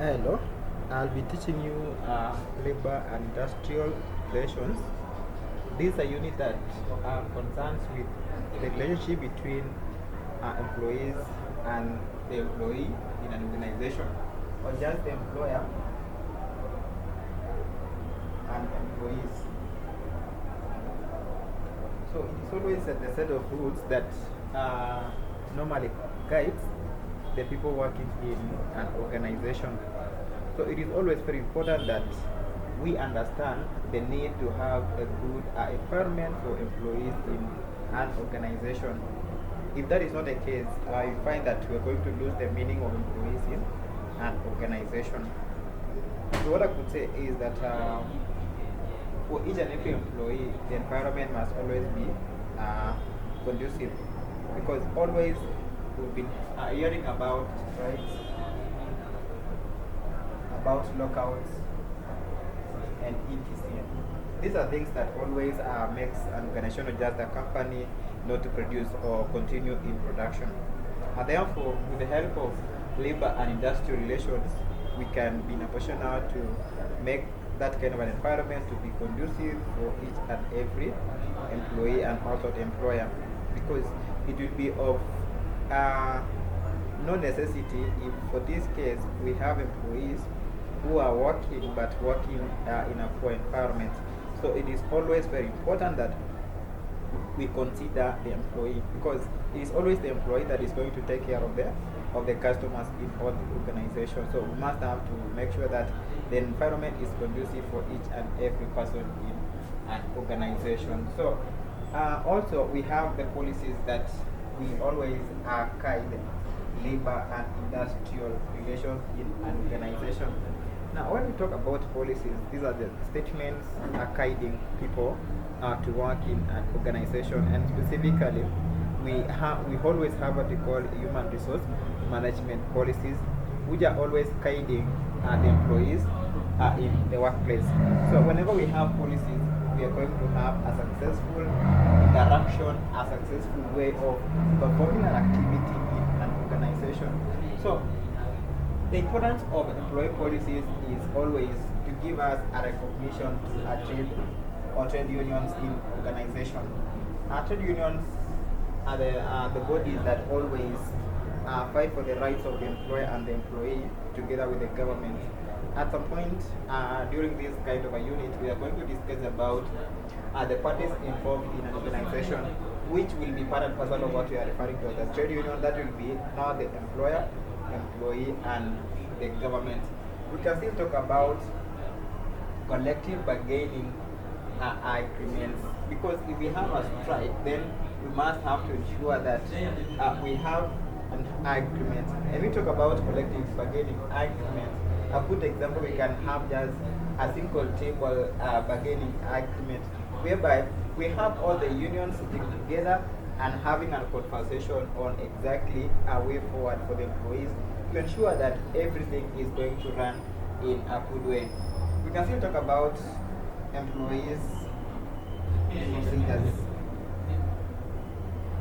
Hello, I'll be teaching you labor and industrial relations. This is a unit that concerns with the relationship between employees and the employee in an organization, or just the employer and employees. So it is always the set of rules that normally guides the people working in an organization. So it is always very important that we understand the need to have a good environment for employees in an organization. If that is not the case, you find that we are going to lose the meaning of employees in an organization. So what I could say is that for each and every employee, the environment must always be conducive, because always we've been hearing about strikes, about lockouts, and etc. These are things that always makes an organization or just a company not to produce or continue in production. Therefore, with the help of labor and industrial relations, we can be in a position now to make that kind of an environment to be conducive for each and every employee and also the employer, because it will be of uh, no necessity if for this case we have employees who are working but working in a poor environment. So it is always very important that we consider the employee, because it is always the employee that is going to take care of the customers in all the organizations. So we must have to make sure that the environment is conducive for each and every person in an organization. So also we have the policies that we always guide labor and industrial relations in an organization. Now, when we talk about policies, these are the statements guiding people to work in an organization, and specifically, we always have what we call human resource management policies, which are always guiding the employees in the workplace. So, whenever we have policies, we are going to have a successful interaction, a successful way of performing an activity in an organization. So, the importance of employee policies is always to give us a recognition to a trade or trade unions in organization. Trade unions are the bodies that always fight for the rights of the employer and the employee together with the government. At some point during this kind of a unit, we are going to discuss about the parties involved in an organization, which will be part and parcel of what we are referring to as a trade union. That will be now the employer, employee, and the government. We can still talk about collective bargaining agreements, because if we have a strike, then we must have to ensure that we have an agreement. And we talk about collective bargaining agreements. A good example, we can have just a single table bargaining agreement, whereby we have all the unions sitting together and having a conversation on exactly a way forward for the employees to ensure that everything is going to run in a good way. We can still talk about employees procedures.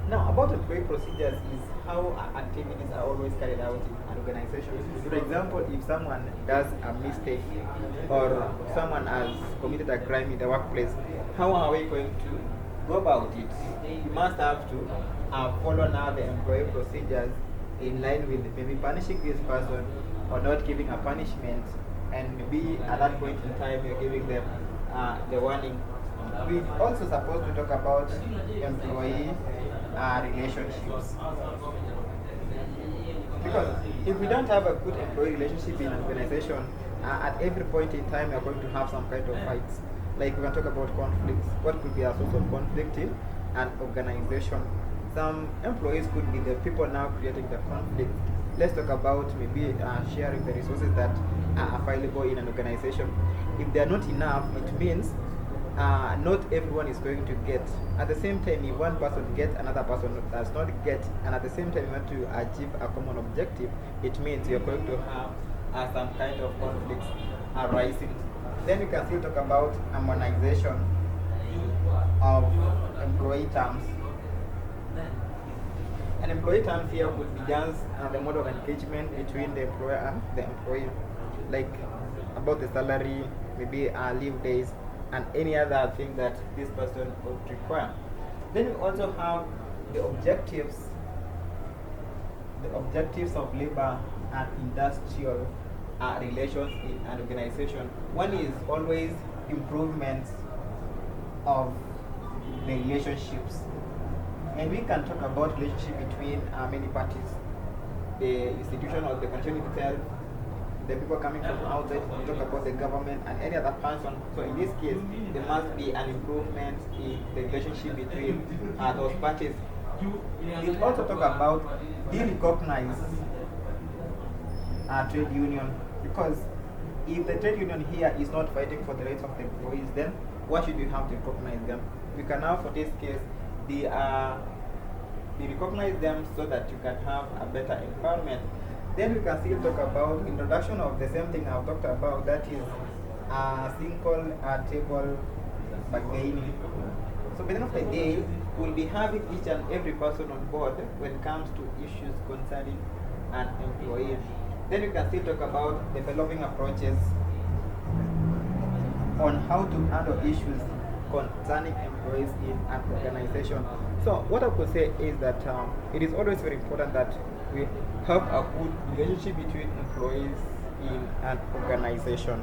Now, about employee procedures is how activities are always carried out in an organization. For example, if someone does a mistake or someone has committed a crime in the workplace, how are we going to go about it? We must have to follow now the employee procedures in line with maybe punishing this person or not giving a punishment, and maybe at that point in time you're giving them the warning. We're also supposed to talk about employee relationships, because if we don't have a good employee relationship in an organization, at every point in time we are going to have some kind of fights. Like we can talk about conflicts. What could be a source of conflict in an organization? Some employees could be the people now creating the conflict. Let's talk about maybe sharing the resources that are available in an organization. If they are not enough, it means not everyone is going to get. At the same time, if one person gets, another person does not get, and at the same time you want to achieve a common objective, it means you're going to have some kind of conflicts arising. Then we can still talk about harmonization of employee terms. An employee terms here would be just the mode of engagement between the employer and the employee. like about the salary, maybe leave days, and any other thing that this person would require. Then we also have the objectives of labor and industrial relations in an organization. One is always improvement of the relationships, and we can talk about relationship between many parties, the institution or the country itself, the people coming from outside. We talk about the government and any other person. So in this case, there must be an improvement in the relationship between those parties. We also talk about de-recognize trade union, because if the trade union here is not fighting for the rights of the employees, then why should you have to recognize them? We can now, for this case, they recognize them so that you can have a better environment. Then we can still talk about introduction of the same thing I've talked about, that is single table bargaining. So by the end of the day, we'll be having each and every person on board when it comes to issues concerning an employee. Then we can still talk about developing approaches on how to handle issues concerning employees in an organization. So what I could say is that it is always very important that we have a good relationship between employees in an organization.